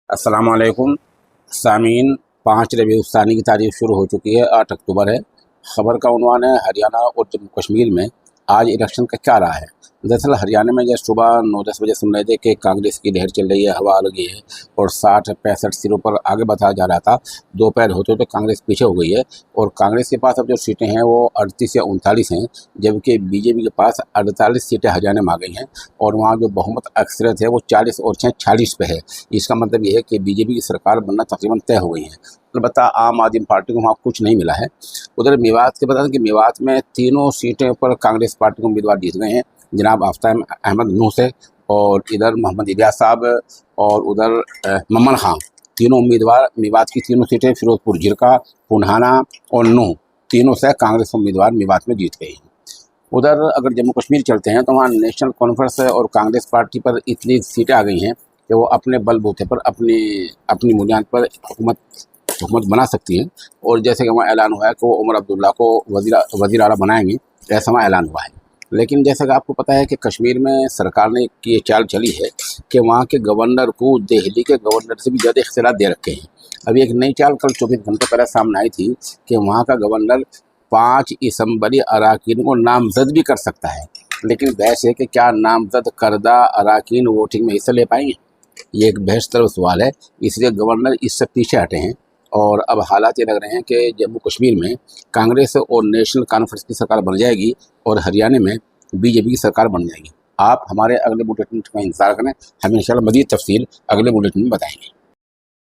अस्सलाम वालेकुम सामीन। 5 रबीउल-उस-सानी की तारीख शुरू हो चुकी है, 8 अक्टूबर है। ख़बर का उन्वान है हरियाणा और जम्मू कश्मीर में आज इलेक्शन का क्या रहा है। दरअसल हरियाणा में जब सुबह 9-10 बजे सुन रहे थे कि कांग्रेस की लहर चल रही है, हवा लगी है और 60-65 सीटों पर आगे बताया जा रहा था। दोपहर होते तो कांग्रेस पीछे हो गई है और कांग्रेस के पास अब जो सीटें हैं वो 38 या 39 हैं, जबकि बीजेपी के पास 48 सीटें हरियाणा में आ गई हैं और वहाँ जो बहुमत अक्सरियत है वो 40 और 46 पे है। इसका मतलब ये है कि बीजेपी की सरकार बनना तकरीबन तय हो गई है। अलबत्ता आम आदमी पार्टी को वहाँ कुछ नहीं मिला है। उधर मेवात के बता दें कि मेवात में तीनों सीटें पर कांग्रेस पार्टी के उम्मीदवार जीत गए हैं, जनाब आफ्ताब अहमद नूह से, और इधर मोहम्मद इलियास साहब और उधर ममन खां। तीनों उम्मीदवार मेवात की तीनों सीटें फिरोजपुर जिरका, पुन्हाना और नूह तीनों से कांग्रेस उम्मीदवार मेवात में जीत गए हैं। उधर अगर जम्मू कश्मीर चलते हैं तो वहाँ नेशनल कॉन्फ्रेंस और कांग्रेस पार्टी पर इतनी सीटें आ गई हैं कि वो अपने बलबूते पर अपनी बुनियाद पर हुकूमत बना सकती हैं। और जैसे कि वहाँ ऐलान हुआ है कि वो उमर अब्दुल्ला को वज़ीर आला बनाएंगे, ऐसा वहाँ ऐलान हुआ है। लेकिन जैसा कि आपको पता है कि कश्मीर में सरकार ने ये चाल चली है कि वहाँ के गवर्नर को दिल्ली के गवर्नर से भी ज़्यादा इख्तियार दे रखे हैं। अभी एक नई चाल कल 24 घंटे पहले सामने आई थी कि वहाँ का गवर्नर 5 असम्बली अराकीन को नामजद भी कर सकता है, लेकिन बहस है कि क्या नामजद करदा अराकीन वोटिंग में हिस्सा ले पाएंगे। ये एक बहस तरफ सवाल है, इसलिए गवर्नर इससे पीछे हटे हैं। और अब हालात ये लग रहे हैं कि जम्मू कश्मीर में कांग्रेस और नेशनल कॉन्फ्रेंस की सरकार बन जाएगी और हरियाणा में बीजेपी की सरकार बन जाएगी। आप हमारे अगले बुलेटिन का इंतजार करें, हम इंशाल्लाह मज़ीद तफसील अगले बुलेटिन में बताएंगे।